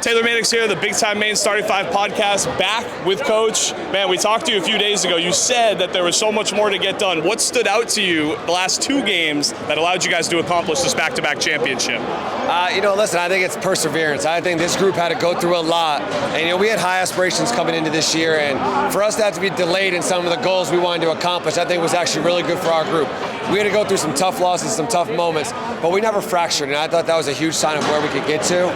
Taylor Mannix here, the Big Time Maine Starting Five podcast, back with Coach. Man, we talked to you a few days ago. You said that there was so much more to get done. What stood out to you the last two games that allowed you guys to accomplish this back-to-back championship? Listen, I think it's perseverance. I think this group had to go through a lot. And, we had high aspirations coming into this year. And for us to have to be delayed in some of the goals we wanted to accomplish, I think was actually really good for our group. We had to go through some tough losses, some tough moments, but we never fractured. And I thought that was a huge sign of where we could get to.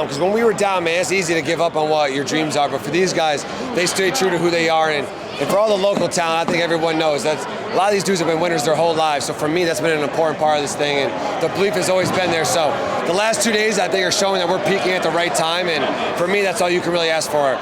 Because when we were down, man, it's easy to give up on what your dreams are. But for these guys, they stayed true to who they are. And for all the local talent, I think everyone knows that a lot of these dudes have been winners their whole lives. So for me, that's been an important part of this thing. And the belief has always been there. So the last 2 days, I think, are showing that we're peaking at the right time. And for me, that's all you can really ask for.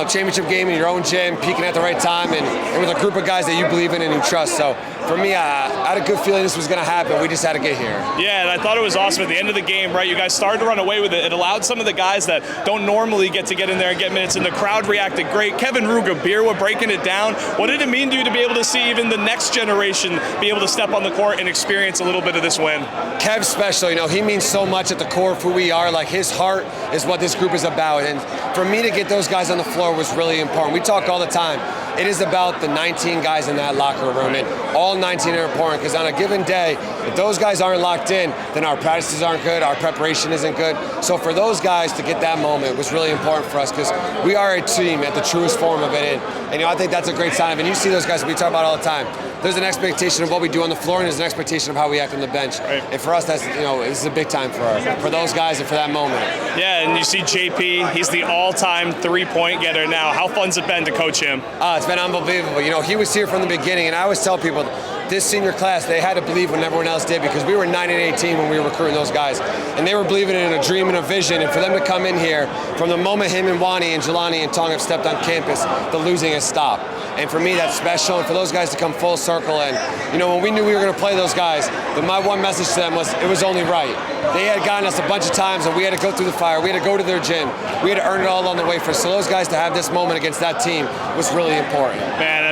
Championship game in your own gym, peaking at the right time, and with a group of guys that you believe in and you trust. So for me, I had a good feeling this was going to happen. We just had to get here. Yeah, and I thought it was awesome at the end of the game, right? You guys started to run away with it. It allowed some of the guys that don't normally get in there and get minutes, and the crowd reacted great. Kevin Ruga-Birwa breaking it down. What did it mean to you to be able to see even the next generation be able to step on the court and experience a little bit of this win? Kev's special. He means so much at the core of who we are. Like, his heart is what this group is about. And for me to get those guys on the floor was really important. We talk all the time. It is about the 19 guys in that locker room, and all 19 are important because on a given day, if those guys aren't locked in, then our practices aren't good, our preparation isn't good. So for those guys to get that moment was really important for us because we are a team at the truest form of it. And I think that's a great sign. And you see those guys we talk about all the time. There's an expectation of what we do on the floor, and there's an expectation of how we act on the bench. Right. And for us, that's this is a big time for those guys and for that moment. Yeah, and you see JP, he's the all-time three-point getter now. How fun's it been to coach him? It's been unbelievable. He was here from the beginning, and I always tell people, this senior class, they had to believe when everyone else did because we were 9 and 18 when we were recruiting those guys. And they were believing in a dream and a vision. And for them to come in here, from the moment him and Wani and Jelani and Tong have stepped on campus, the losing has stopped. And for me, that's special. And for those guys to come full circle. And, when we knew we were going to play those guys, my one message to them was it was only right. They had gotten us a bunch of times, and we had to go through the fire. We had to go to their gym. We had to earn it all on the way for us. So those guys to have this moment against that team was really important. Man,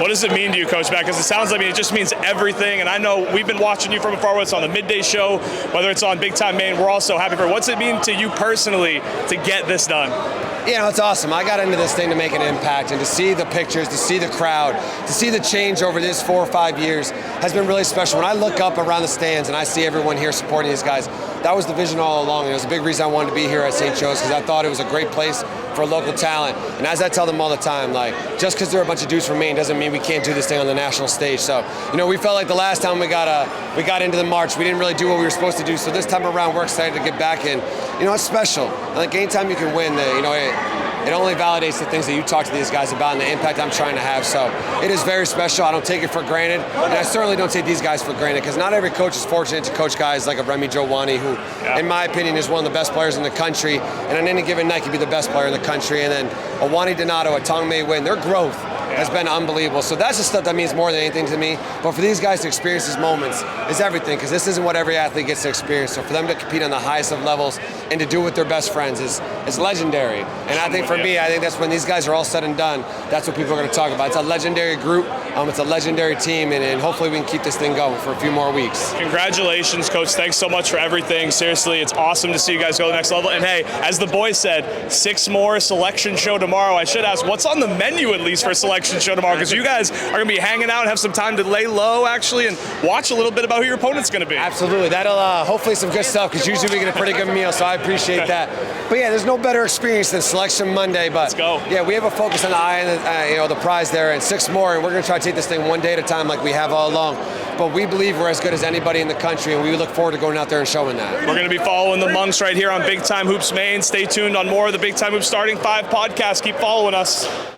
what does it mean to you, Coach, Matt? Because it sounds like it just means everything. And I know we've been watching you from afar, whether it's on the midday show, whether it's on Big Time Maine. We're all so happy for it. What's it mean to you personally to get this done? It's awesome. I got into this thing to make an impact, and to see the pictures, to see the crowd, to see the change over this 4 or 5 years has been really special. When I look up around the stands and I see everyone here supporting these guys, that was the vision all along. And it was a big reason I wanted to be here at St. Joe's because I thought it was a great place for local talent. And as I tell them all the time, just because there are a bunch of dudes from Maine doesn't mean we can't do this thing on the national stage. So, we felt like the last time we got into the March, we didn't really do what we were supposed to do. So this time around, we're excited to get back in. It's special. Anytime you can win, it only validates the things that you talk to these guys about and the impact I'm trying to have. So it is very special. I don't take it for granted. And I certainly don't take these guys for granted because not every coach is fortunate to coach guys like a Remy Jowani who, in my opinion, is one of the best players in the country. And on any given night, could be the best player in the country. And then a Wani Donato, a Tong May Win, their growth has been unbelievable. So that's the stuff that means more than anything to me. But for these guys to experience these moments is everything because this isn't what every athlete gets to experience. So for them to compete on the highest of levels and to do it with their best friends is legendary. And I think for me, I think that's when these guys are all said and done, that's what people are going to talk about. It's a legendary group. It's a legendary team. And hopefully we can keep this thing going for a few more weeks. Congratulations, Coach. Thanks so much for everything. Seriously, it's awesome to see you guys go to the next level. And hey, as the boys said, 6 more selection show tomorrow. I should ask, what's on the menu at least for selection show tomorrow? Because you guys are going to be hanging out and have some time to lay low, actually, and watch a little bit about who your opponent's going to be. Absolutely. That'll hopefully some good stuff because usually we get a pretty good meal, so I appreciate that. But yeah, there's no better experience than Selection Monday. But let's go. Yeah, we have a focus on the eye and the prize there, and 6 more, and we're going to try to take this thing one day at a time like we have all along. But we believe we're as good as anybody in the country, and we look forward to going out there and showing that. We're going to be following the Monks right here on Big Time Hoops Maine. Stay tuned on more of the Big Time Hoops Starting Five podcast. Keep following us.